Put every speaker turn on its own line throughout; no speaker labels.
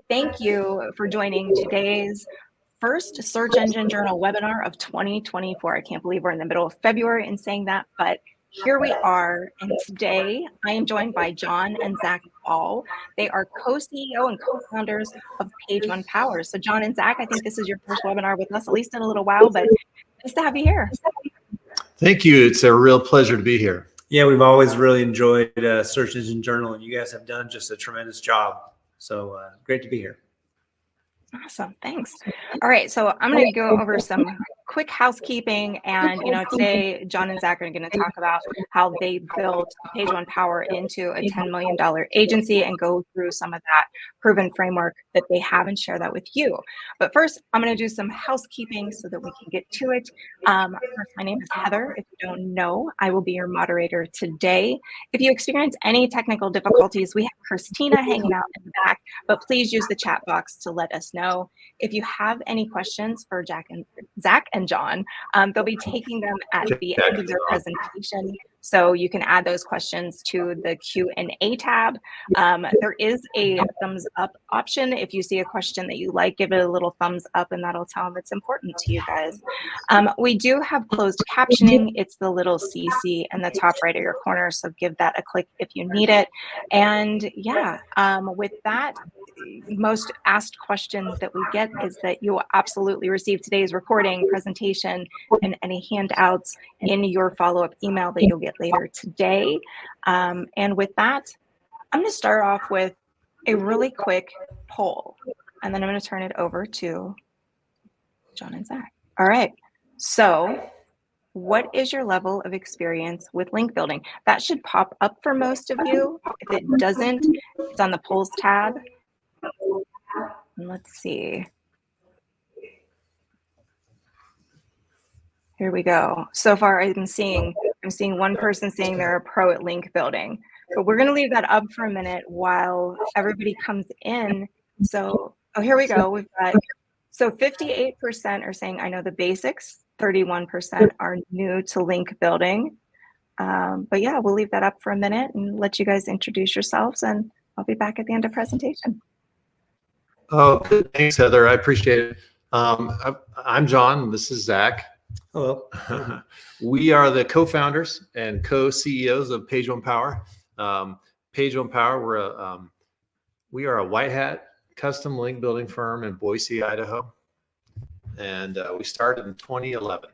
Thank you for joining today's first Search Engine Journal webinar of 2024. I can't believe we're in the middle of February and saying that, but here we are. And today I am joined by John and Zach Ball. They are co-CEO and co-founders of Page One Power. So John and Zach, I think this is your first webinar with us, at least in a little while, but nice to have you here.
Thank you. It's a real pleasure to be here.
Yeah, we've always really enjoyed Search Engine Journal, and you guys have done just a tremendous job. So great to be here.
Awesome, thanks. All right, so I'm going to go over some quick housekeeping, and today John and Zach are going to talk about how they built Page One Power into a $10 million agency and go through some of that proven framework that they have and share that with you. But first, I'm going to do some housekeeping so that we can get to it. First, my name is Heather. If you don't know, I will be your moderator today. If you experience any technical difficulties, we have Christina hanging out in the back, but please use the chat box to let us know. If you have any questions for Zach and John, they'll be taking them at the end of their presentation. So you can add those questions to the Q&A tab. There is a thumbs up option. If you see a question that you like, give it a little thumbs up and that'll tell them it's important to you guys. We do have closed captioning. It's the little CC in the top right of your corner. So give that a click if you need it. And yeah, with that, most asked question that we get is that you will absolutely receive today's recording, presentation, and any handouts in your follow-up email that you'll get later today. And with that, I'm going to start off with a really quick poll, and then I'm going to turn it over to John and Zach. All right. So what is your level of experience with link building? That should pop up for most of you. If it doesn't, it's on the polls tab. Let's see. Here we go. So far, I'm seeing one person saying they're a pro at link building, but we're going to leave that up for a minute while everybody comes in. So, here we go. We've got, so 58% are saying I know the basics. 31% are new to link building. But yeah, we'll leave that up for a minute and let you guys introduce yourselves, and I'll be back at the end of presentation.
Oh, good. Thanks, Heather. I appreciate it. I'm John. This is Zach.
Hello.
We are the co-founders and co-CEOs of Page One Power. Page One Power, we are a white hat custom link building firm in Boise, Idaho. And we started in 2011.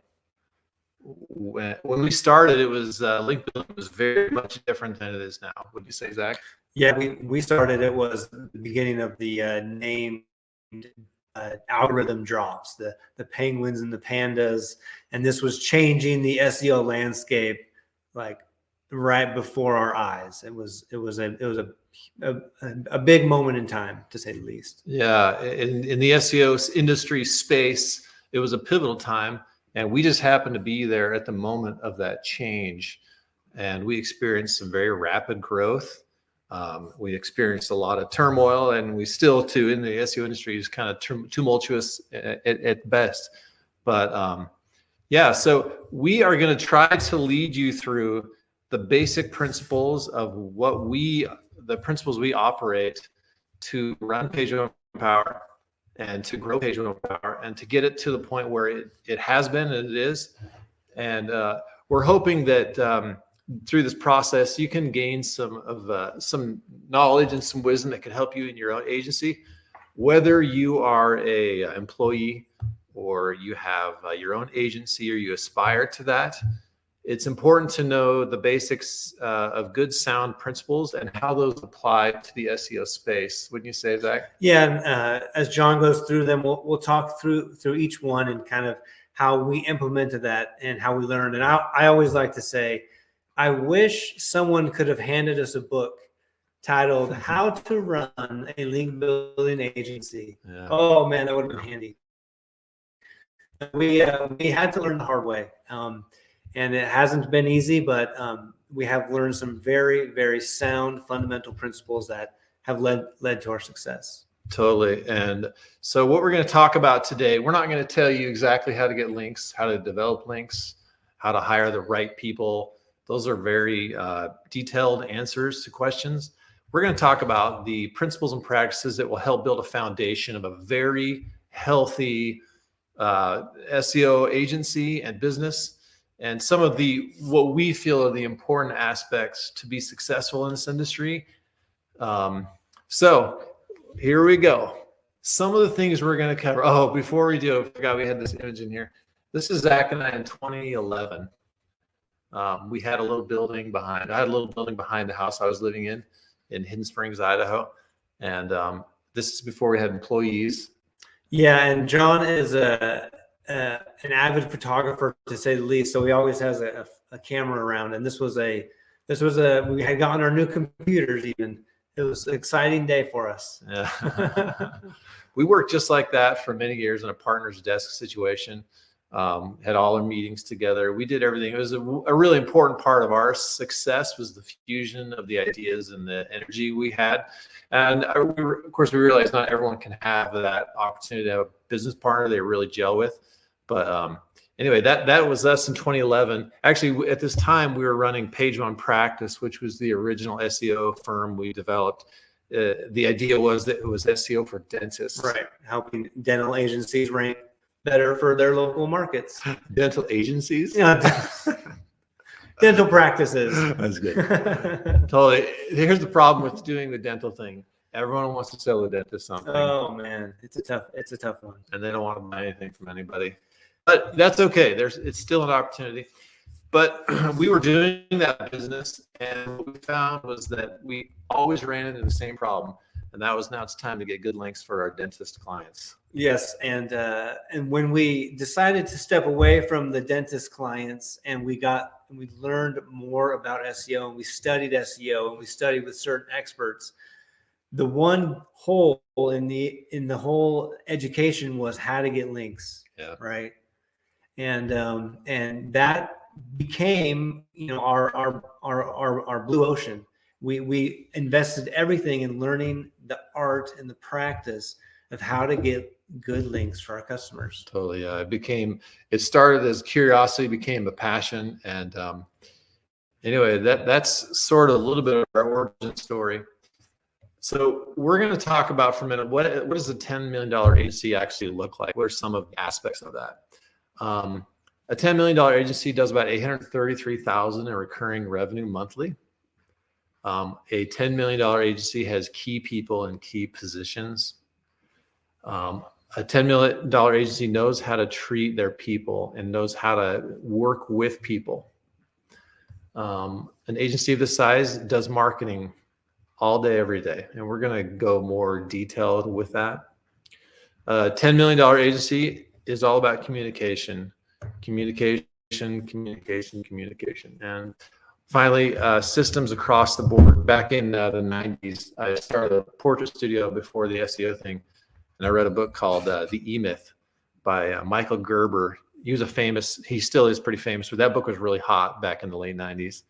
When we started, it was link building was very much different than it is now. Would you say, Zach?
Yeah, we started, it was the beginning of the named algorithm drops, the penguins and the pandas, and this was changing the SEO landscape like right before our eyes. It was a big moment in time, to say the least.
Yeah, in the SEO industry space, it was a pivotal time, and we just happened to be there at the moment of that change, and we experienced some very rapid growth. We experienced a lot of turmoil, and we still too in the SEO industry is kind of tumultuous at best. But yeah, so we are going to try to lead you through the basic principles of the principles we operate to run Page One Power and to grow Page One Power and to get it to the point where it has been and it is. And we're hoping that through this process, you can gain some knowledge and some wisdom that can help you in your own agency, whether you are a employee or you have your own agency or you aspire to that. It's important to know the basics of good sound principles and how those apply to the SEO space. Wouldn't you say, Zach?
Yeah, as John goes through them, we'll talk through each one and kind of how we implemented that and how we learned. And I always like to say, I wish someone could have handed us a book titled "How to Run a Link Building Agency." Yeah. Oh man, that would have been handy. We had to learn the hard way, and it hasn't been easy. But we have learned some very, very sound fundamental principles that have led to our success.
Totally. And so what we're going to talk about today, we're not going to tell you exactly how to get links, how to develop links, how to hire the right people. Those are very detailed answers to questions. we're going to talk about the principles and practices that will help build a foundation of a very healthy SEO agency and business, and some of what we feel are the important aspects to be successful in this industry. So here we go. Some of the things we're going to cover. Oh, before we do, I forgot we had this image in here. This is Zach and I in 2011. We had a little building behind. I had a little building behind the house I was living in Hidden Springs, Idaho, and this is before we had employees.
Yeah, and John is an avid photographer, to say the least. So he always has a camera around. And this was we had gotten our new computers even. It was an exciting day for us.
Yeah. We worked just like that for many years in a partner's desk situation. Had all our meetings together. We did everything. It was a really important part of our success was the fusion of the ideas and the energy we had. And of course, we realized not everyone can have that opportunity to have a business partner they really gel with. But anyway, that was us in 2011. Actually, at this time, we were running Page One Practice, which was the original SEO firm we developed. The idea was that it was SEO for dentists.
Right. Helping dental agencies rank better for their local markets.
Dental agencies?
Yeah. Dental practices.
That's good. Totally. Here's the problem with doing the dental thing. Everyone wants to sell the dentist something.
Oh man, it's a tough one.
And they don't want to buy anything from anybody. But that's okay. It's still an opportunity. But we were doing that business, and what we found was that we always ran into the same problem. And that was, now it's time to get good links for our dentist clients.
Yes, and when we decided to step away from the dentist clients, and we learned more about SEO, and we studied SEO, and we studied with certain experts, the one hole in the whole education was how to get links.
Yeah.
Right. And that became, our blue ocean. We invested everything in learning the art and the practice of how to get good links for our customers.
Totally. Yeah. It started as curiosity, became a passion. And anyway, that's sort of a little bit of our origin story. So we're going to talk about for a minute, what does a $10 million agency actually look like? What are some of the aspects of that? A $10 million agency does about $833,000 in recurring revenue monthly. A $10 million agency has key people in key positions. A $10 million agency knows how to treat their people and knows how to work with people. An agency of this size does marketing all day, every day. And we're going to go more detailed with that. A $10 million agency is all about communication. And finally, systems across the board. Back in the 90s, I started a portrait studio before the SEO thing. And I read a book called The E-Myth by Michael Gerber. He still is pretty famous, but that book was really hot back in the late 90s.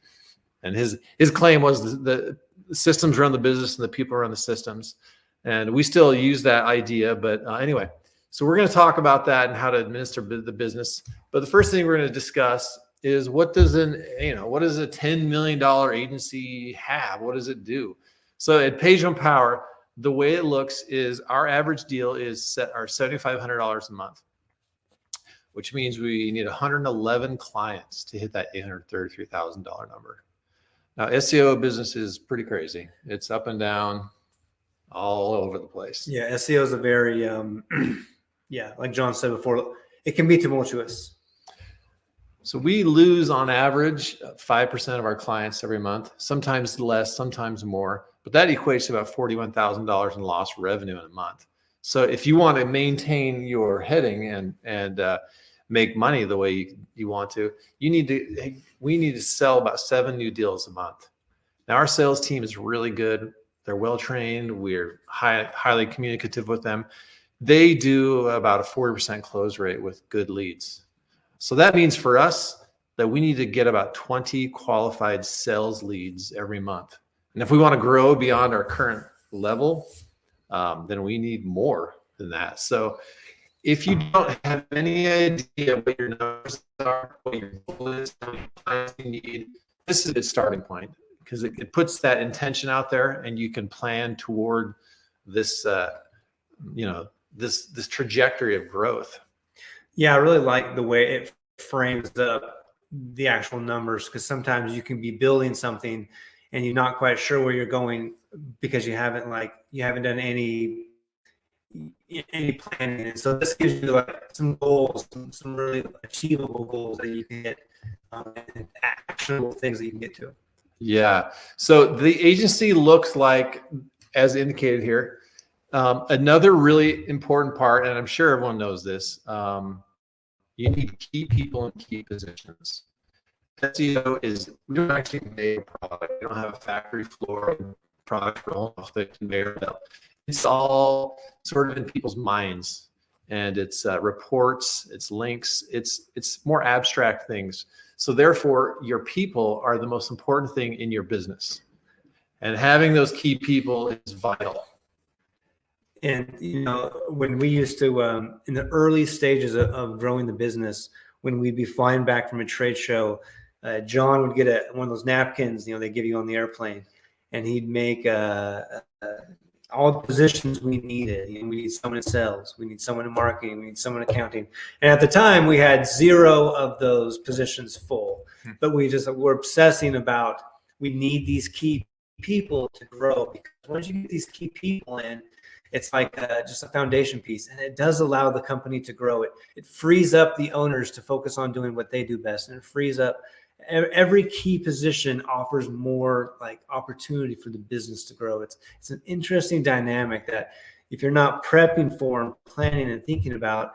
And his claim was the systems run the business and the people run the systems. And we still use that idea. But anyway, so we're going to talk about that and how to administer the business. But the first thing we're going to discuss is what does a $10 million agency have? What does it do? So at Page One Power, the way it looks is our average deal is $7,500 a month, which means we need 111 clients to hit that $833,000 number. Now, SEO business is pretty crazy. It's up and down all over the place.
Yeah, SEO is a very, like John said before, it can be tumultuous.
So we lose on average 5% of our clients every month, sometimes less, sometimes more, but that equates to about $41,000 in lost revenue in a month. So if you want to maintain your heading and make money the way you want to, we need to sell about 7 new deals a month. Now our sales team is really good. They're well-trained. We're highly communicative with them. They do about a 40% close rate with good leads. So that means for us that we need to get about 20 qualified sales leads every month. And if we want to grow beyond our current level, then we need more than that. So if you don't have any idea what your numbers are, what your goal is, how many clients you need, this is a starting point. because it puts that intention out there, and you can plan toward this, this trajectory of growth.
Yeah, I really like the way it frames up the actual numbers, because sometimes you can be building something and you're not quite sure where you're going because you haven't done any planning. And so this gives you like some goals, some really achievable goals that you can get, and actionable things that you can get to.
Yeah. So the agency looks like, as indicated here, another really important part, and I'm sure everyone knows this, you need key people in key positions. SEO is, we don't actually make a product. We don't have a factory floor product rolling off the conveyor belt. It's all sort of in people's minds, and it's reports, it's links, it's more abstract things. So therefore, your people are the most important thing in your business, and having those key people is vital.
And when we used to, in the early stages of growing the business, when we'd be flying back from a trade show, John would get one of those napkins, they give you on the airplane, and he'd make all the positions we needed. We need someone in sales, we need someone in marketing, we need someone in accounting. And at the time, we had 0 of those positions full, but we're obsessing about, we need these key people to grow, because once you get these key people in, it's like just a foundation piece, and it does allow the company to grow. It frees up the owners to focus on doing what they do best, and it frees up every key position, offers more like opportunity for the business to grow. It's an interesting dynamic that if you're not prepping for and planning and thinking about,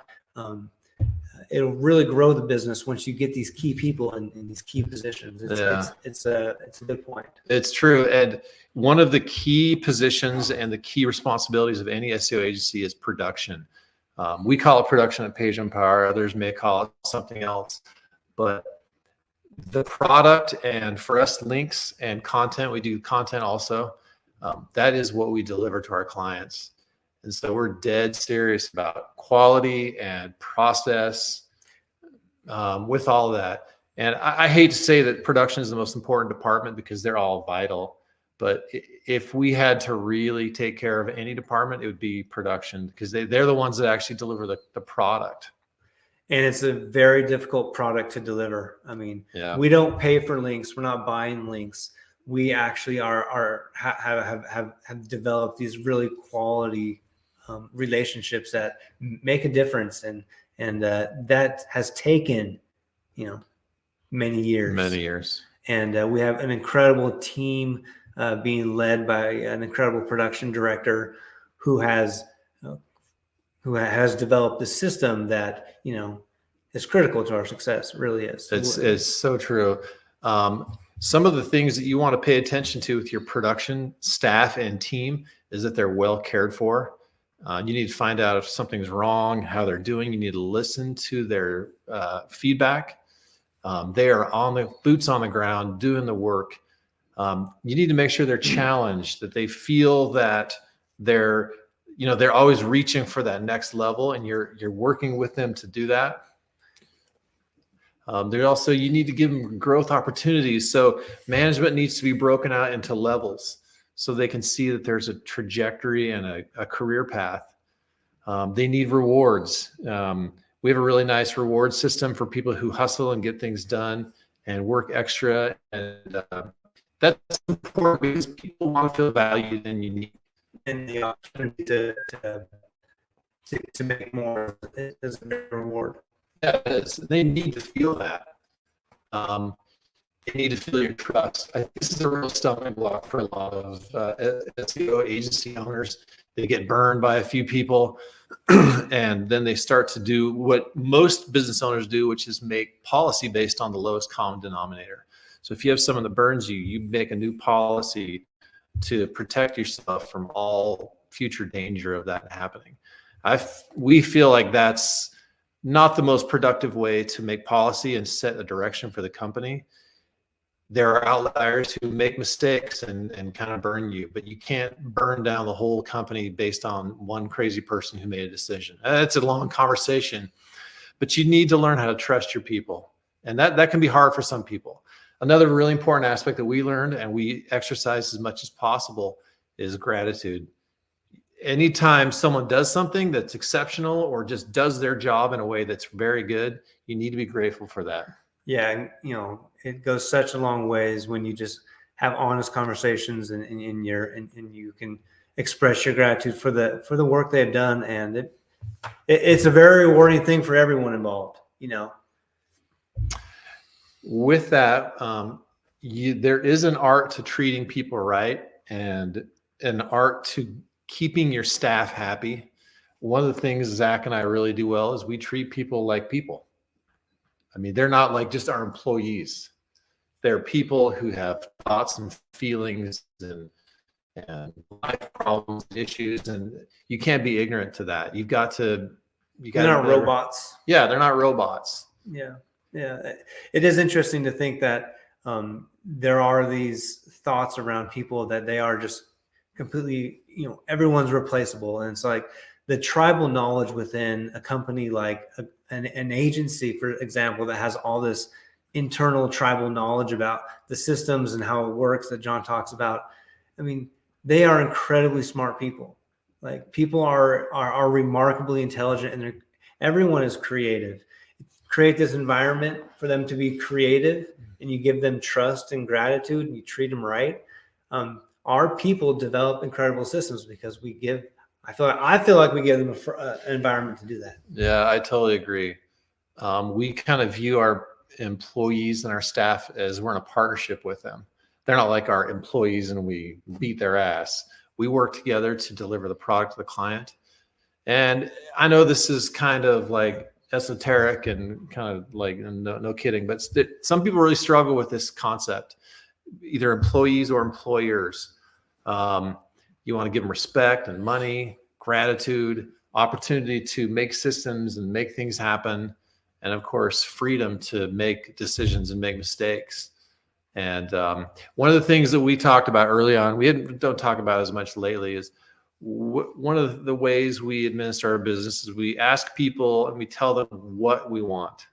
it'll really grow the business once you get these key people in these key positions. It's a good point.
It's true. And one of the key positions and the key responsibilities of any SEO agency is production. We call it production at Page One Power. Others may call it something else, but the product, and for us, links and content, we do content also. That is what we deliver to our clients. And so we're dead serious about quality and process with all of that. And I hate to say that production is the most important department, because they're all vital. But if we had to really take care of any department, it would be production, because they're the ones that actually deliver the product.
And it's a very difficult product to deliver. I mean, we don't pay for links. We're not buying links. We actually have developed these really quality relationships that make a difference, and that has taken many years. And we have an incredible team being led by an incredible production director who has developed a system that is critical to our success. It really is.
It's so true. Some of the things that you want to pay attention to with your production staff and team is that they're well cared for. You need to find out if something's wrong, how they're doing. You need to listen to their feedback. They are boots on the ground doing the work. You need to make sure they're challenged, that they feel that they're always reaching for that next level, and you're working with them to do that. You need to give them growth opportunities. So management needs to be broken out into levels, so they can see that there's a trajectory and a career path. They need rewards. We have a really nice reward system for people who hustle and get things done and work extra. And that's important, because people want to feel valued and unique.
And the opportunity to make more is a reward.
Yeah, it is. They need to feel that. They need to feel your trust. I think this is a real stumbling block for a lot of SEO agency owners. They get burned by a few people, and then they start to do what most business owners do, which is make policy based on the lowest common denominator. So if you have someone that burns you, you make a new policy to protect yourself from all future danger of that happening. We feel like that's not the most productive way to make policy and set a direction for the company. There are outliers who make mistakes and kind of burn you, but you can't burn down the whole company based on one crazy person who made a decision. It's a long conversation, but you need to learn how to trust your people. And that can be hard for some people. Another really important aspect that we learned and we exercise as much as possible is gratitude. Anytime someone does something that's exceptional or just does their job in a way that's very good, you need to be grateful for that.
Yeah, and it goes such a long ways when you just have honest conversations and you can express your gratitude for the work they've done, and it's a very rewarding thing for everyone involved.
With that, there is an art to treating people right and an art to keeping your staff happy. One of the things Zach and I really do well is we treat people like people. I mean, they're not like just our employees. They're people who have thoughts and feelings and life problems, issues, and you can't be ignorant to that. You got to.
They're not robots.
Yeah, they're not robots.
Yeah. It is interesting to think that there are these thoughts around people that they are just completely, everyone's replaceable, and it's like the tribal knowledge within a company like an agency, for example, that has all this internal tribal knowledge about the systems and how it works that John talks about. I mean, they are incredibly smart people. Like, people are remarkably intelligent, and everyone is creative. Create this environment for them to be creative, and you give them trust and gratitude, and you treat them right. Our people develop incredible systems because I feel like we give them an environment to do that.
Yeah, I totally agree. We kind of view our employees and our staff as we're in a partnership with them. They're not like our employees and we beat their ass. We work together to deliver the product to the client. And I know this is kind of like esoteric and kind of like, no kidding, but some people really struggle with this concept, either employees or employers. You want to give them respect and money, gratitude, opportunity to make systems and make things happen, and of course, freedom to make decisions and make mistakes. And one of the things that we talked about early on, don't talk about as much lately, is one of the ways we administer our business is we ask people and we tell them what we want,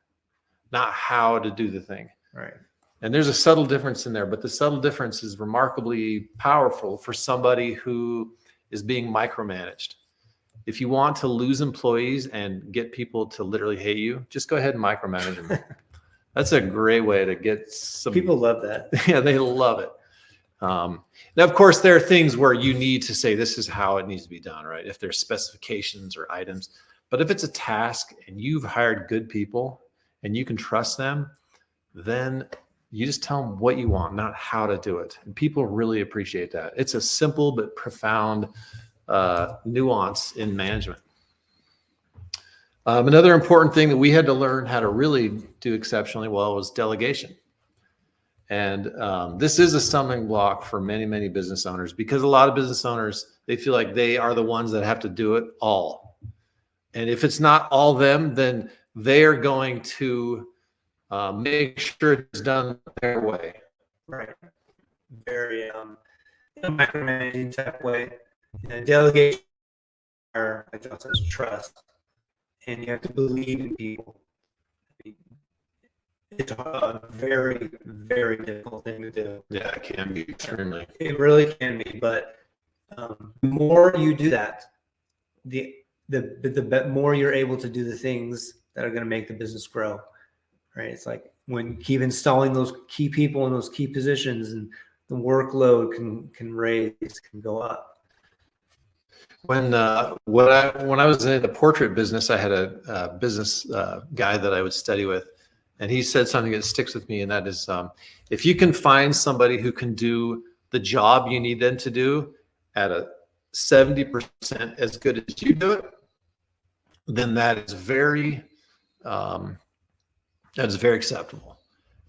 not how to do the thing.
Right.
And there's a subtle difference in there, but the subtle difference is remarkably powerful for somebody who is being micromanaged. If you want to lose employees and get people to literally hate you, just go ahead and micromanage them. That's a great way to get some
people love that.
Yeah, they love it. Now, of course, there are things where you need to say this is how it needs to be done, right? If there's specifications or items, but if it's a task and you've hired good people and you can trust them, then you just tell them what you want, not how to do it. And people really appreciate that. It's a simple but profound nuance in management. Another important thing that we had to learn how to really do exceptionally well was delegation. And this is a stumbling block for many, many business owners, because a lot of business owners, they feel like they are the ones that have to do it all. And if it's not all them, then they are going to make sure it's done their way.
Right. Very micromanaging type way. Delegation, like John says, trust. And you have to believe in people. It's a very, very difficult thing to do.
Yeah, it can be extremely.
It really can be, but the more you do that, the more you're able to do the things that are going to make the business grow. Right? It's like when keep installing those key people in those key positions, and the workload can go up.
When I was in the portrait business, I had a business guy that I would study with, and he said something that sticks with me, and that is, if you can find somebody who can do the job you need them to do at a 70% as good as you do it, then that is very acceptable.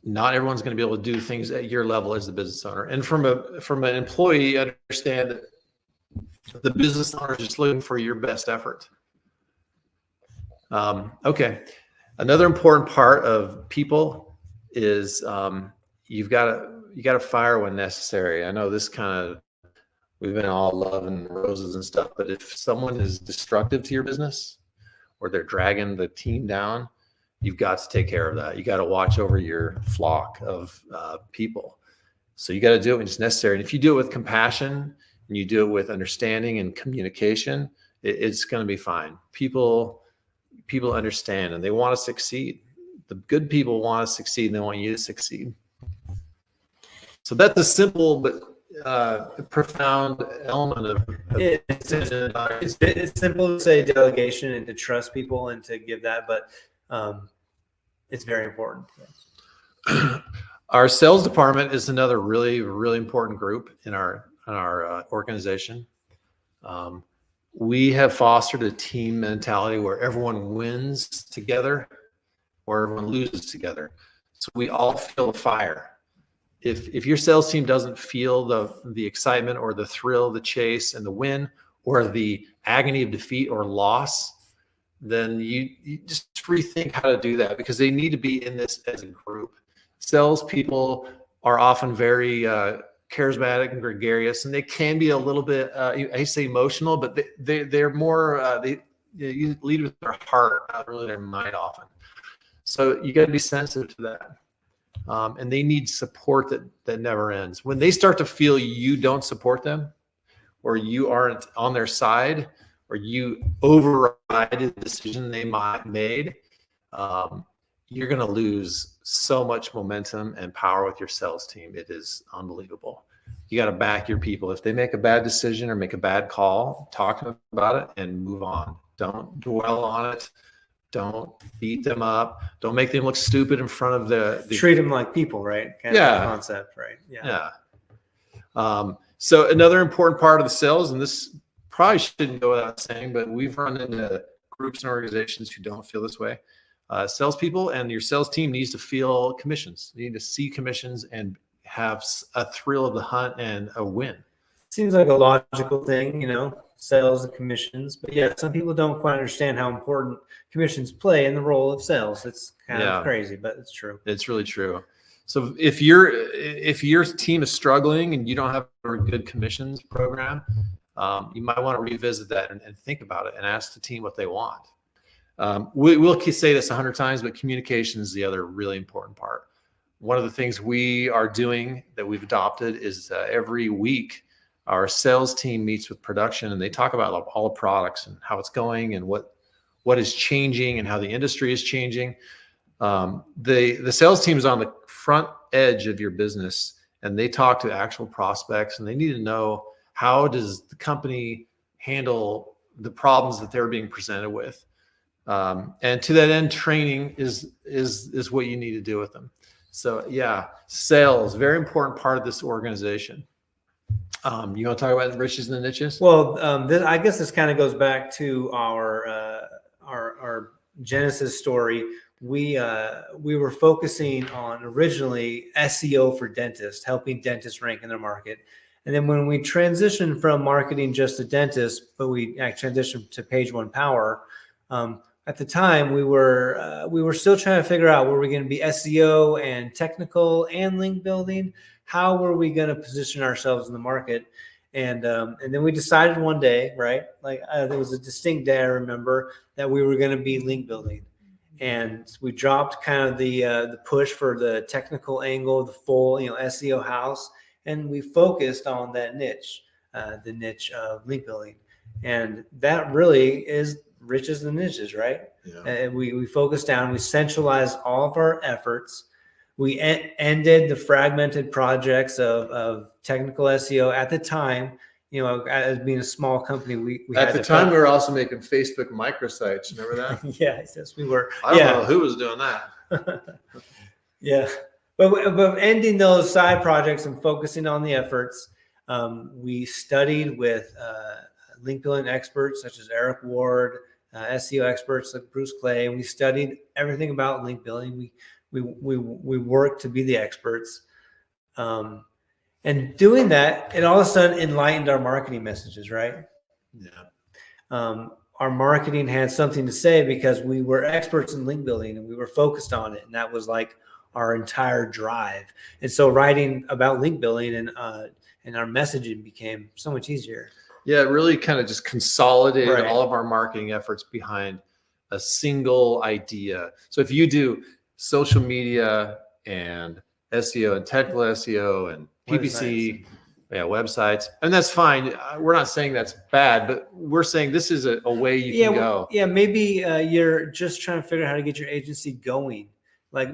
Not everyone's going to be able to do things at your level as the business owner. And from an employee, I understand that the business owner is just looking for your best effort. Okay. Another important part of people is you got to fire when necessary. I know this we've been all love and roses and stuff, but if someone is destructive to your business or they're dragging the team down, you've got to take care of that. You got to watch over your flock of people. So you got to do it when it's necessary. And if you do it with compassion and you do it with understanding and communication, it's going to be fine. People understand and they want to succeed. The good people want to succeed and they want you to succeed. So that's a simple but profound element of
it's simple to say delegation and to trust people and to give that, but it's very important.
Our sales department is another really, really important group in our organization. We have fostered a team mentality where everyone wins together or everyone loses together. So we all feel the fire. If your sales team doesn't feel the excitement or the thrill, the chase and the win, or the agony of defeat or loss, then you just rethink how to do that, because they need to be in this as a group. Salespeople are often very charismatic and gregarious, and they can be a little bit, I say emotional, but they're more, they lead with their heart, not really their mind often. So you got to be sensitive to that. And they need support that never ends. When they start to feel you don't support them, or you aren't on their side, or you override the decision they made, you're going to lose so much momentum and power with your sales team. It is unbelievable. You got to back your people. If they make a bad decision or make a bad call, talk to them about it and move on. Don't dwell on it. Don't beat them up. Don't make them look stupid in front of the
treat them like people, right? Kind of concept, right?
Yeah. So another important part of the sales, and this probably shouldn't go without saying, but we've run into groups and organizations who don't feel this way. Salespeople and your sales team needs to feel commissions. You need to see commissions and have a thrill of the hunt and a win.
Seems like a logical thing, sales and commissions. But yeah, some people don't quite understand how important commissions play in the role of sales. It's kind of crazy, but it's true.
It's really true. So if your team is struggling and you don't have a good commissions program, you might want to revisit that and think about it and ask the team what they want. We'll say this 100 times, but communication is the other really important part. One of the things we are doing that we've adopted is every week our sales team meets with production and they talk about all the products and how it's going and what is changing and how the industry is changing. The sales team is on the front edge of your business and they talk to actual prospects and they need to know, how does the company handle the problems that they're being presented with? And to that end, training is what you need to do with them. So yeah, sales, very important part of this organization. You want to talk about the riches and the niches?
Well, I guess this kind of goes back to our Genesis story. We were focusing on originally SEO for dentists, helping dentists rank in their market. And then when we transitioned from marketing just to dentists, but we transitioned to Page One Power, at the time we were still trying to figure out, were we going to be SEO and technical and link building? How were we going to position ourselves in the market? And then we decided one day, right? There was a distinct day I remember that we were going to be link building, and we dropped kind of the push for the technical angle, the full SEO house, and we focused on that niche, the niche of link building, and that really is riches and niches, right? Yeah. And we focused down, we centralized all of our efforts. We ended the fragmented projects of technical SEO at the time. As being a small company, we
at the time we were also making Facebook microsites. Remember that?
Yes, we were.
I don't know who was doing that.
Yeah, but ending those side projects and focusing on the efforts, we studied with link building experts such as Eric Ward, SEO experts like Bruce Clay, and we studied everything about link building. We worked to be the experts, and doing that, it all of a sudden enlightened our marketing messages, right? Yeah. Our marketing had something to say because we were experts in link building and we were focused on it, and that was like our entire drive. And so writing about link building and our messaging became so much easier.
Yeah, it really kind of just consolidated all of our marketing efforts behind a single idea. So if you do social media and SEO and technical SEO and PPC, websites, and that's fine. We're not saying that's bad, but we're saying this is a way you can go.
Yeah, maybe you're just trying to figure out how to get your agency going. Like,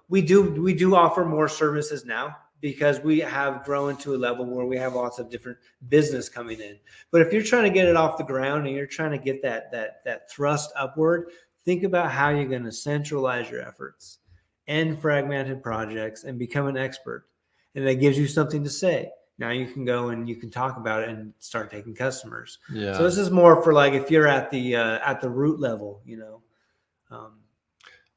we do offer more services now because we have grown to a level where we have lots of different business coming in. But if you're trying to get it off the ground and you're trying to get that thrust upward, think about how you're going to centralize your efforts, end fragmented projects, and become an expert. And that gives you something to say. Now you can go and you can talk about it and start taking customers.
Yeah.
So this is more for like if you're at the root level,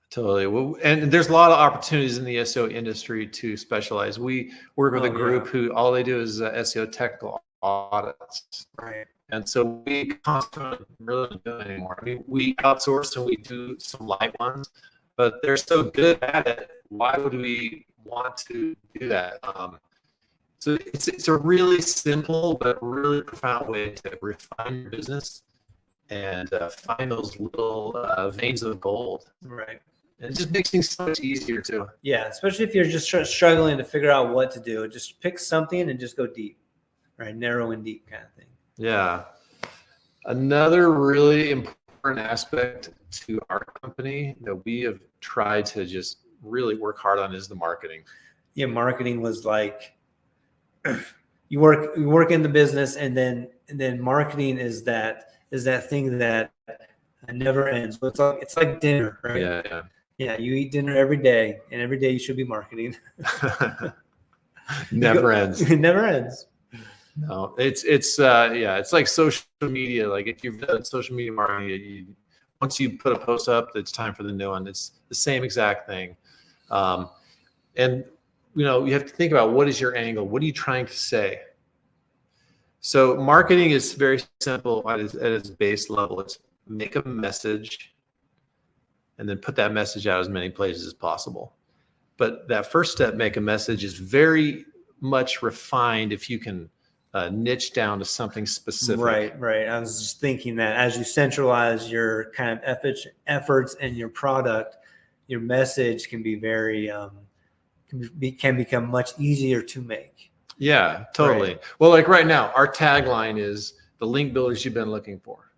Totally. Well, and there's a lot of opportunities in the SEO industry to specialize. We work with a group who all they do is SEO technical audits.
Right.
And so we constantly really don't do it anymore. I mean, we outsource and we do some light ones, but they're so good at it. Why would we want to do that? So it's a really simple but really profound way to refine your business and find those little veins of gold.
Right.
And it just makes things so much easier too.
Yeah, especially if you're just struggling to figure out what to do. Just pick something and just go deep, right? Narrow and deep kind of thing.
Yeah. Another really important aspect to our company that we have tried to just really work hard on is the marketing.
Yeah, marketing was like you work in the business, and then marketing is that thing that never ends. So it's like dinner, right?
Yeah.
Yeah, you eat dinner every day, and every day you should be marketing.
Never ends.
It never ends.
No, it's like social media. Like if you've done social media marketing, once you put a post up, it's time for the new one. It's the same exact thing. And you have to think about what is your angle? What are you trying to say? So marketing is very simple at its base level. It's make a message and then put that message out as many places as possible. But that first step, make a message, is very much refined if you can niche down to something specific.
Right. I was just thinking that as you centralize your kind of efforts and your product, your message can be very can become much easier to make.
Yeah, totally.
Right.
Well, like right now, our tagline is the link builders you've been looking for.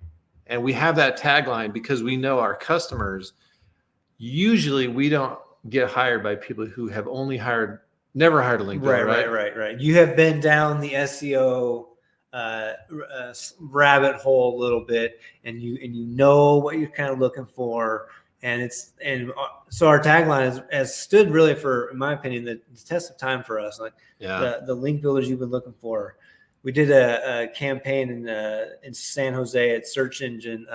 And we have that tagline because we know our customers, usually we don't get hired by people who have never hired a link builder.
Right. You have been down the SEO rabbit hole a little bit, and you know what you're kind of looking for. And so our tagline has stood really for, in my opinion, the test of time for us. Like the link builders you've been looking for. We did a campaign in San Jose at search engine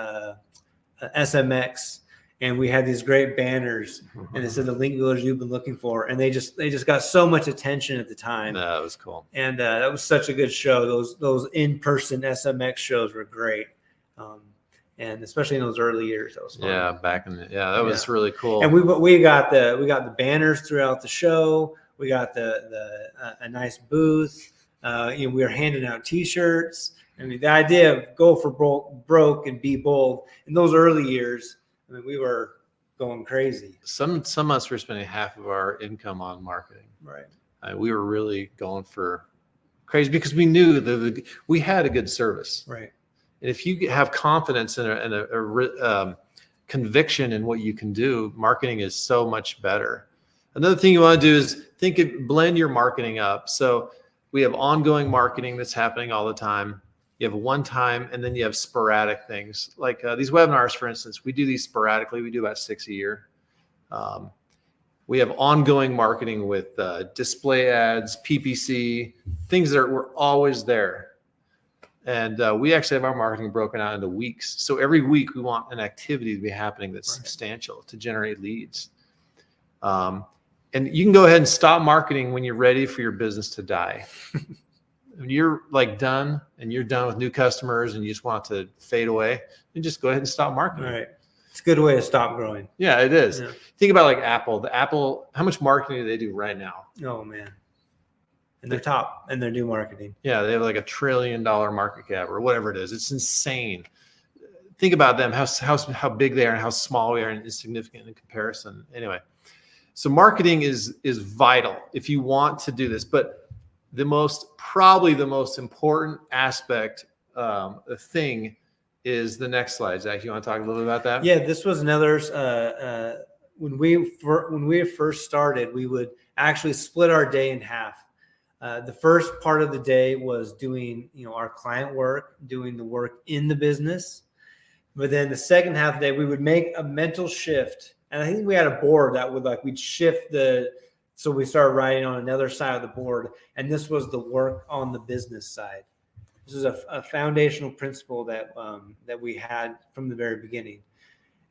SMX, and we had these great banners, and it said the link builders you've been looking for, and they just got so much attention at the time.
That was cool,
and that was such a good show. Those in-person SMX shows were great. And especially in those early years, that was fun.
Yeah, that was really cool.
And we got the banners throughout the show. We got a nice booth. We were handing out T-shirts. I mean, the idea of go for broke and be bold in those early years. I mean, we were going crazy.
Some months we were spending half of our income on marketing.
Right.
We were really going for crazy because we knew that we had a good service.
Right.
And if you have confidence and a conviction in what you can do, marketing is so much better. Another thing you want to do is blend your marketing up. So we have ongoing marketing that's happening all the time. You have one time, and then you have sporadic things like these webinars, for instance. We do these sporadically. We do about 6 a year. We have ongoing marketing with display ads, PPC, things that were always there. And we actually have our marketing broken out into weeks. So every week we want an activity to be happening that's substantial to generate leads. And you can go ahead and stop marketing when you're ready for your business to die. When you're like done and you're done with new customers and you just want to fade away, you just go ahead and stop marketing.
Right. It's a good way to stop growing.
Yeah, it is.
Yeah.
Think about like Apple. How much marketing do they do right now?
Oh man. And they're top, and they're new marketing.
Yeah, they have like $1 trillion market cap or whatever it is. It's insane. think about them, how big they are and how small we are and insignificant in comparison. Anyway, so marketing is vital if you want to do this. But probably the most important aspect, thing, is the next slide. Zach, you want to talk a little bit about that?
Yeah, this was another. When we first started, we would actually split our day in half. The first part of the day was doing, our client work, doing the work in the business. But then the second half of the day, we would make a mental shift. And I think we had a board that we'd shift so we started writing on another side of the board. And this was the work on the business side. This is a foundational principle that we had from the very beginning.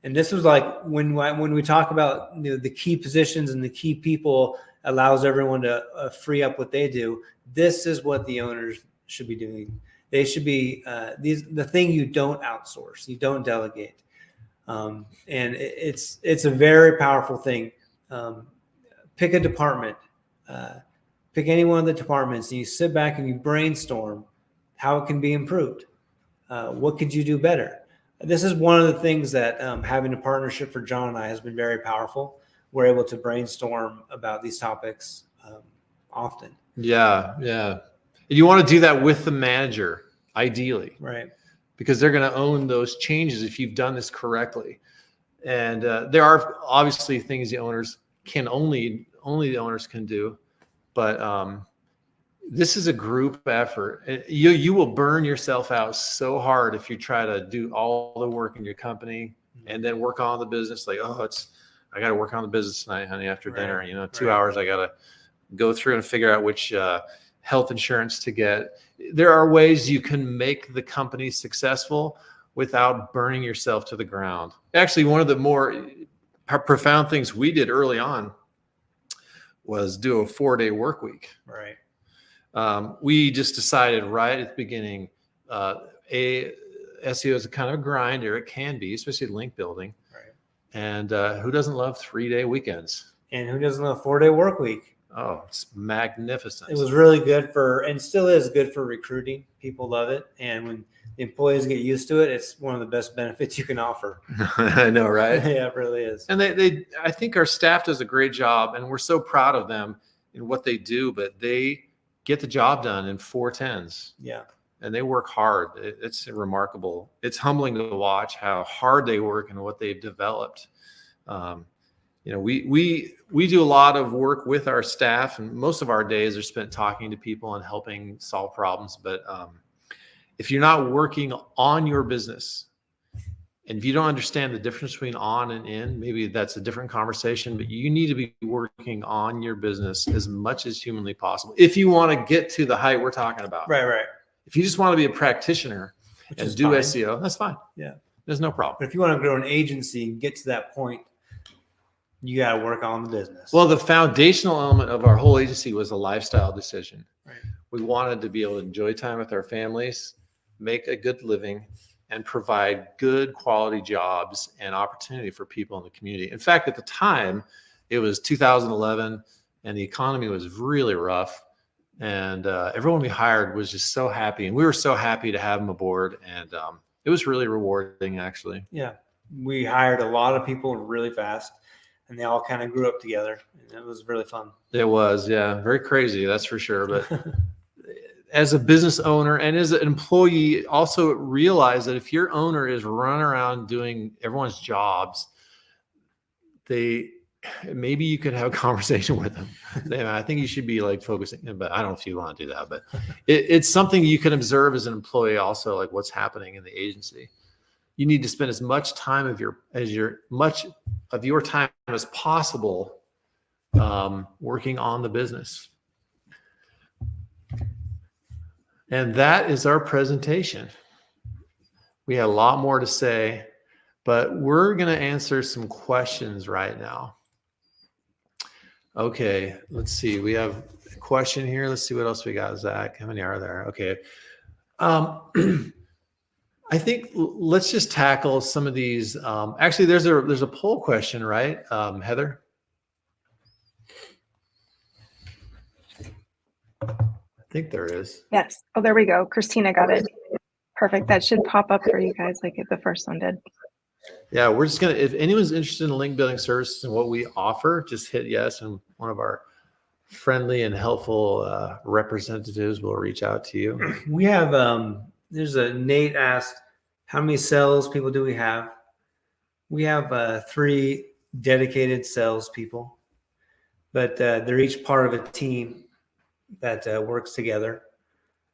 And this was like when we talk about the key positions and the key people allows everyone to free up what they do. This is what the owners should be doing. They should be the thing you don't outsource, you don't delegate, and it's a very powerful thing. Pick a department, pick any one of the departments, and you sit back and you brainstorm how it can be improved. What could you do better? This is one of the things that having a partnership for John and I has been very powerful. We're able to brainstorm about these topics often.
Yeah. And you want to do that with the manager, ideally,
Right?
because they're going to own those changes if you've done this correctly. And there are obviously things the owners can only the owners can do, but this is a group effort. You will burn yourself out so hard if you try to do all the work in your company and then work on the business. Like, I got to work on the business tonight, honey, after dinner. 2 hours, I got to go through and figure out which health insurance to get. There are ways you can make the company successful without burning yourself to the ground. Actually, one of the more profound things we did early on was do a 4-day work week.
Right.
We just decided right at the beginning, SEO is a kind of a grinder. It can be, especially link building.
Right.
And who doesn't love 3-day weekends?
And who doesn't love a 4-day work week?
Oh, it's magnificent.
It was really good and still is good for recruiting. People love it. And when the employees get used to it, it's one of the best benefits you can offer.
I know, right?
Yeah, it really is.
And I think our staff does a great job, and we're so proud of them in what they do, but they get the job done in 4/10s.
Yeah.
And they work hard. It's remarkable. It's humbling to watch how hard they work and what they've developed. We do a lot of work with our staff, and most of our days are spent talking to people and helping solve problems. But if you're not working on your business, and if you don't understand the difference between on and in, maybe that's a different conversation, but you need to be working on your business as much as humanly possible if you want to get to the height we're talking about.
Right.
If you just want to be a practitioner and do SEO, that's fine.
Yeah.
There's no problem.
But if you want to grow an agency and get to that point, you got to work on the business.
Well, the foundational element of our whole agency was a lifestyle decision.
Right.
We wanted to be able to enjoy time with our families, make a good living, and provide good quality jobs and opportunity for people in the community. In fact, at the time, it was 2011 and the economy was really rough. And everyone we hired was just so happy. And we were so happy to have them aboard. And it was really rewarding, actually.
Yeah. We hired a lot of people really fast, and they all kind of grew up together. And it was really fun.
It was, yeah. Very crazy, that's for sure. But as a business owner and as an employee, also realize that if your owner is running around doing everyone's jobs, maybe you could have a conversation with them. I think you should be like focusing, but I don't know if you want to do that, but it's something you can observe as an employee also, like what's happening in the agency. You need to spend as much time of your time as possible working on the business. And that is our presentation. We had a lot more to say, but we're going to answer some questions right now. Okay, let's see. We have a question here. Let's see what else we got, Zach. How many are there? Okay. I think let's just tackle some of these. Actually, there's a poll question, right, Heather? I think there is.
Yes. Oh, there we go. Christina got it. Perfect. That should pop up for you guys like the first one did.
Yeah, we're just gonna, if anyone's interested in link building services and what we offer, just hit yes, and one of our friendly and helpful representatives will reach out to you.
We have there's a Nate asked, how many sales people do we have? We have 3 dedicated sales people, but they're each part of a team that works together.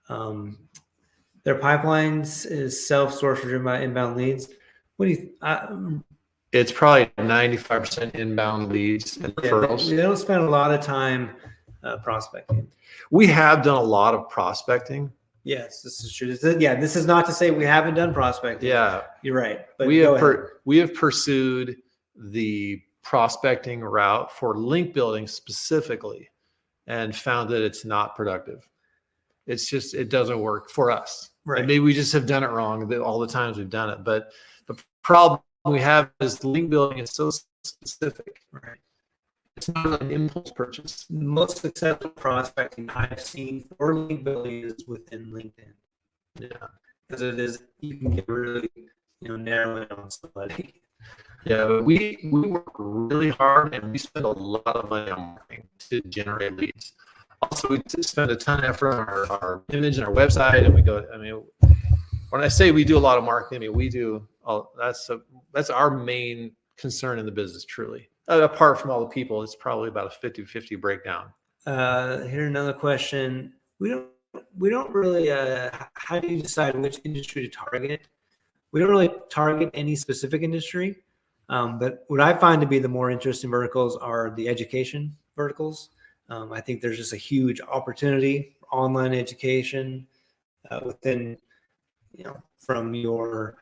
Their pipelines is self-sourced or driven by inbound leads. What do you?
It's probably 95% inbound leads and referrals.
They don't spend a lot of time prospecting.
We have done a lot of prospecting.
Yes, this is true. This is not to say we haven't done prospecting.
Yeah,
you're right. But
we have pursued the prospecting route for link building specifically, and found that it's not productive. It's just, it doesn't work for us.
Right.
And maybe we just have done it wrong all the times we've done it. But the problem we have is link building is so specific.
Right.
It's not an impulse purchase.
Most successful prospecting I've seen for link building is within LinkedIn.
Yeah.
Because it is, you can get really, narrow in on somebody.
Yeah, but we work really hard and we spend a lot of money on marketing to generate leads. Also, we spend a ton of effort on our image and our website, and we go. I mean, when I say we do a lot of marketing, I mean we do. That's our main concern in the business. Truly, apart from all the people, it's probably about a 50-50 breakdown.
Here another question. We don't really. How do you decide which industry to target? We don't really target any specific industry, but what I find to be the more interesting verticals are the education verticals. I think there's just a huge opportunity for online education within, from your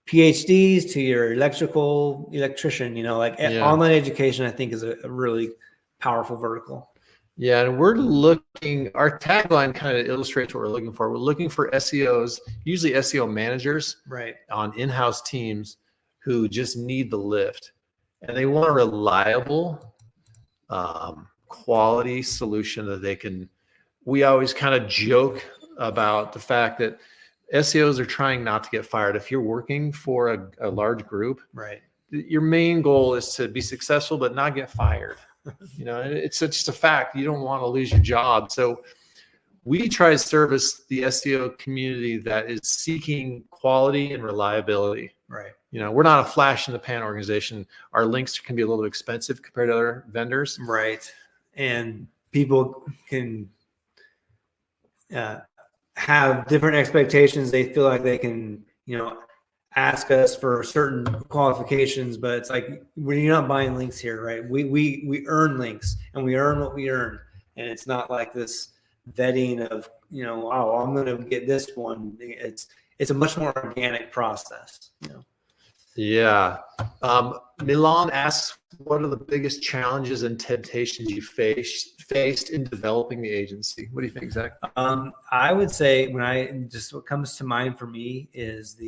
PhDs to your electrician, online education, I think is a really powerful vertical.
Yeah. And we're looking, our tagline kind of illustrates what we're looking for. We're looking for SEOs, usually SEO managers,
right,
on in-house teams who just need the lift, and they want a reliable, quality solution that they can. We always kind of joke about the fact that SEOs are trying not to get fired. If you're working for a large group,
right,
your main goal is to be successful but not get fired. It's just a fact. You don't want to lose your job. So we try to service the SEO community that is seeking quality and reliability.
right.
We're not a flash in the pan organization. Our links can be a little bit expensive compared to other vendors.
Right. And people can have different expectations. They feel like they can, ask us for certain qualifications, but it's like, we're not buying links here, right? We earn links, and we earn what we earn. And it's not like this vetting of, oh, I'm going to get this one. It's a much more organic process.
Yeah. Milan asks, what are the biggest challenges and temptations you faced in developing the agency? What do you think, Zach?
I would say what comes to mind for me is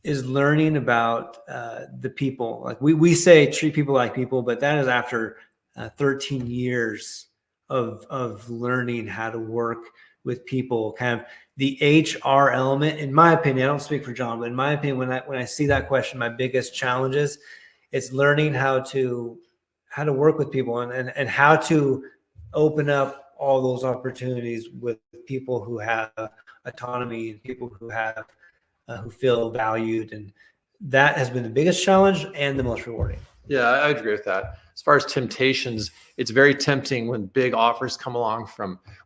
is learning about the people. Like we say, treat people like people, but that is after 13 years of learning how to work with people, kind of the HR element. In my opinion, I don't speak for John, but in my opinion, when I see that question, my biggest challenge is it's learning how to work with people and how to open up all those opportunities with people who have autonomy and people who have who feel valued, and that has been the biggest challenge and the most rewarding.
Yeah, I agree with that. As far as temptations, it's very tempting when big offers come along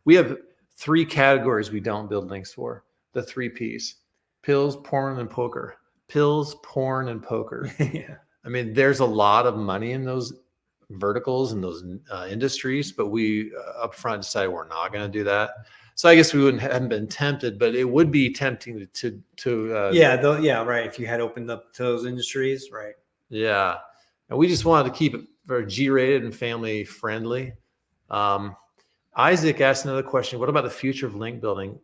we have 3 categories we don't build links for. The 3 Ps: pills, porn, and poker. Pills, porn, and poker.
Yeah.
I mean, there's a lot of money in those verticals and those industries, but we upfront decided we're not going to do that. So I guess we hadn't been tempted, but it would be tempting to
right. If you had opened up to those industries, right?
Yeah, and we just wanted to keep it very G-rated and family friendly. Isaac asked another question. What about the future of link building?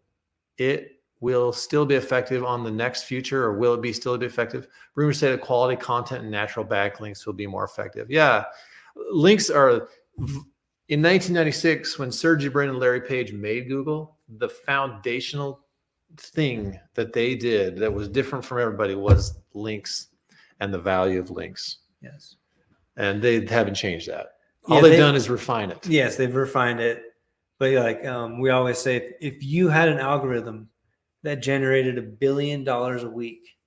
It will still be effective on the next future, or will it still be effective? Rumors say that quality content and natural backlinks will be more effective. Yeah, links are. In 1996, when Sergey Brin and Larry Page made Google, the foundational thing that they did that was different from everybody was links and the value of links.
Yes.
And they haven't changed that. All
Yeah,
they've done is refine it.
Yes, they've refined it. But like we always say, if you had an algorithm that generated $1 billion a week,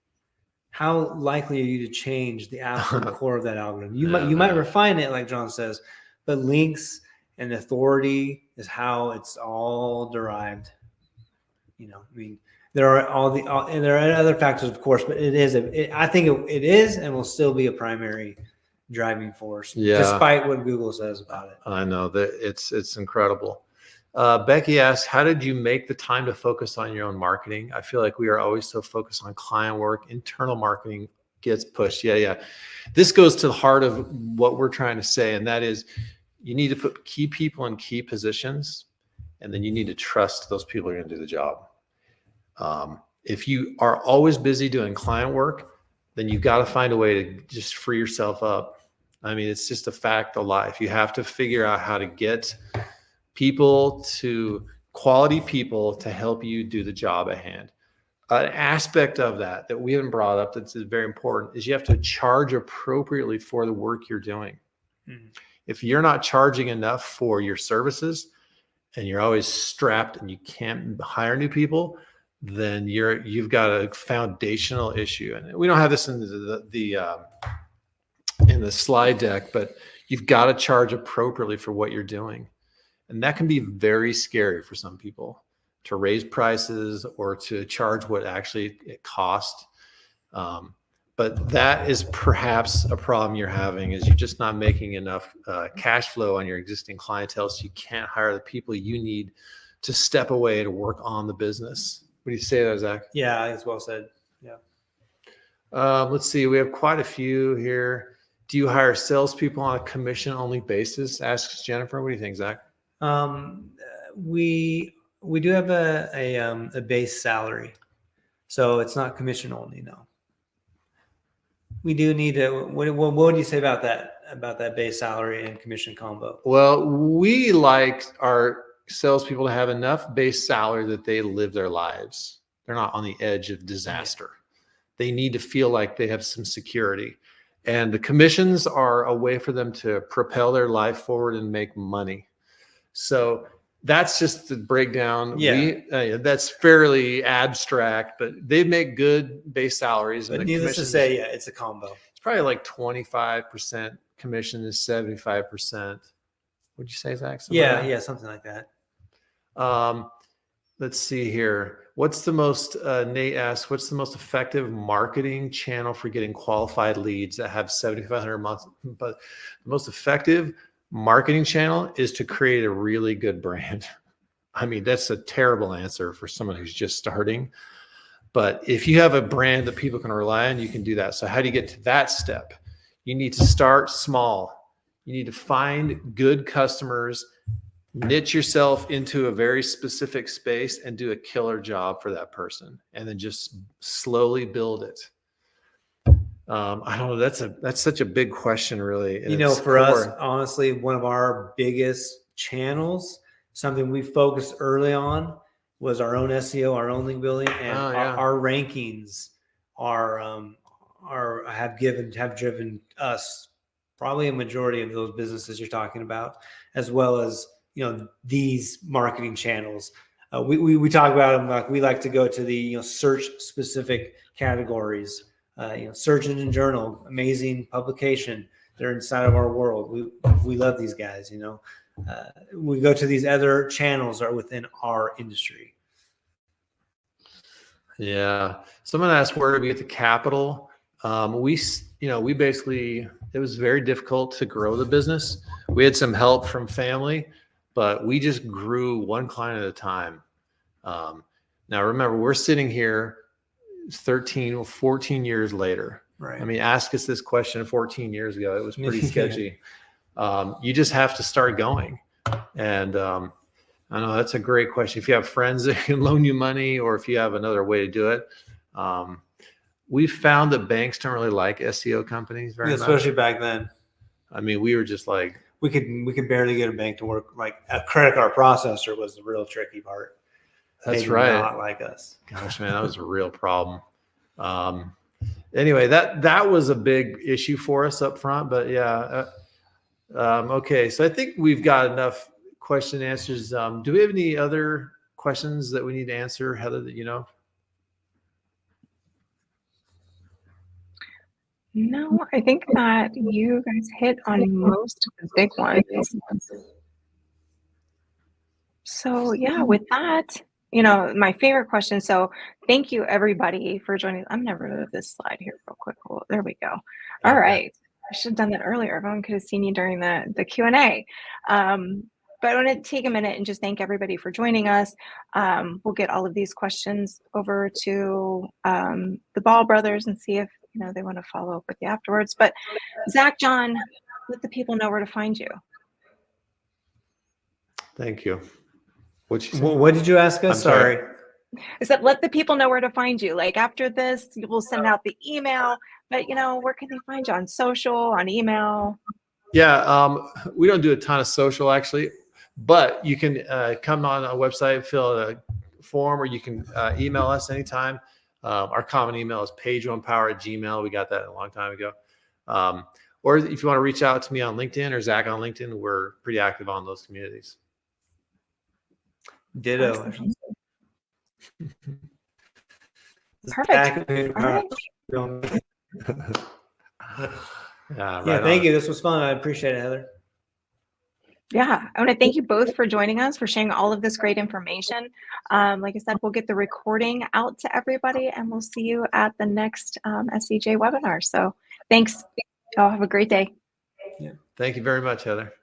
how likely are you to change the absolute core of that algorithm? You might refine it, like John says, but links and authority is how it's all derived. You know, I mean, there are and there are other factors, of course, but I think it is and will still be a primary driving force, despite what Google says about it.
I know that it's incredible. Becky asks, how did you make the time to focus on your own marketing? I feel like we are always so focused on client work. Internal marketing gets pushed. Yeah. This goes to the heart of what we're trying to say, and that is you need to put key people in key positions, and then you need to trust those people are going to do the job. If you are always busy doing client work, then you've got to find a way to just free yourself up. I mean, it's just a fact of life. You have to figure out how to get quality people to help you do the job at hand. An aspect of that we haven't brought up that's very important is you have to charge appropriately for the work you're doing. Mm-hmm. If you're not charging enough for your services and you're always strapped and you can't hire new people, then you've got a foundational issue. And we don't have this in the slide deck, but you've got to charge appropriately for what you're doing. And that can be very scary for some people to raise prices or to charge what actually it costs. But that is perhaps a problem you're having is you're just not making enough cash flow on your existing clientele. So you can't hire the people you need to step away to work on the business. What do you say to that, Zach?
Yeah, I think it's well said. Yeah.
Let's see. We have quite a few here. Do you hire salespeople on a commission-only basis? Asks Jennifer. What do you think, Zach?
We do have a base salary, so it's not commission only. No, we do need to. What would you say about that base salary and commission combo?
Well, we like our salespeople to have enough base salary that they live their lives. They're not on the edge of disaster. They need to feel like they have some security, and the commissions are a way for them to propel their life forward and make money. So that's just the breakdown.
Yeah.
That's fairly abstract, but they make good base salaries.
But needless to say, it's a combo.
It's probably like 25% commission is 75%. What'd you say, Zach?
Something like that.
Let's see here. What's the most, Nate asks, what's the most effective marketing channel for getting qualified leads that have 7,500 a month? But the most effective marketing channel is to create a really good brand. I mean, that's a terrible answer for someone who's just starting. But if you have a brand that people can rely on, you can do that. So how do you get to that step? You need to start small. You need to find good customers, niche yourself into a very specific space and do a killer job for that person. And then just slowly build it. I don't know. That's such a big question, really.
For us, honestly, one of our biggest channels, something we focused early on, was our own SEO, our own link building, and our rankings have driven us probably a majority of those businesses you're talking about, as well as these marketing channels. We talk about them like we like to go to the search specific categories. Search Engine Journal, amazing publication. They're inside of our world. We love these guys. We go to these other channels that are within our industry.
Yeah. Someone asked where do we get the capital. We basically, it was very difficult to grow the business. We had some help from family, but we just grew one client at a time. Now remember, we're sitting here 13 or 14 years later.
Right.
I mean, ask us this question 14 years ago. It was pretty sketchy. You just have to start going. And I know that's a great question. If you have friends that can loan you money, or if you have another way to do it, we found that banks don't really like SEO companies very much.
Especially back then.
I mean, we were just like,
we could barely get a bank to work. Like a credit card processor was the real tricky part.
That's
They do
right.
not like us.
Gosh, man, that was a real problem. Anyway, that was a big issue for us up front, but yeah. Okay, so I think we've got enough question and answers. Do we have any other questions that we need to answer, Heather, that you know?
No, I think that you guys hit on most of the big ones. So yeah, with that, my favorite question. So thank you everybody for joining. I'm gonna remove this slide here real quick. Well, there we go. All
Okay.
right. I should have done that earlier. Everyone could have seen you during the Q&A. But I want to take a minute and just thank everybody for joining us. We'll get all of these questions over to the Ball brothers and see if they want to follow up with you afterwards. But Zach, John, let the people know where to find you.
Thank you. What
did you ask us?
I'm sorry.
I said, let the people know where to find you. Like after this, we'll send out the email, but where can they find you? On social, on email?
Yeah, we don't do a ton of social actually, but you can come on a website, fill out a form, or you can email us anytime. Our common email is pageonepower@gmail.com. We got that a long time ago. Or if you want to reach out to me on LinkedIn or Zach on LinkedIn, we're pretty active on those communities.
Ditto.
Perfect. All right.
Yeah,
Thank you. This was fun. I appreciate it, Heather.
Yeah, I want to thank you both for joining us, for sharing all of this great information. Like I said, we'll get the recording out to everybody, and we'll see you at the next SCJ webinar. So thanks. Y'all have a great day.
Thank you very much, Heather.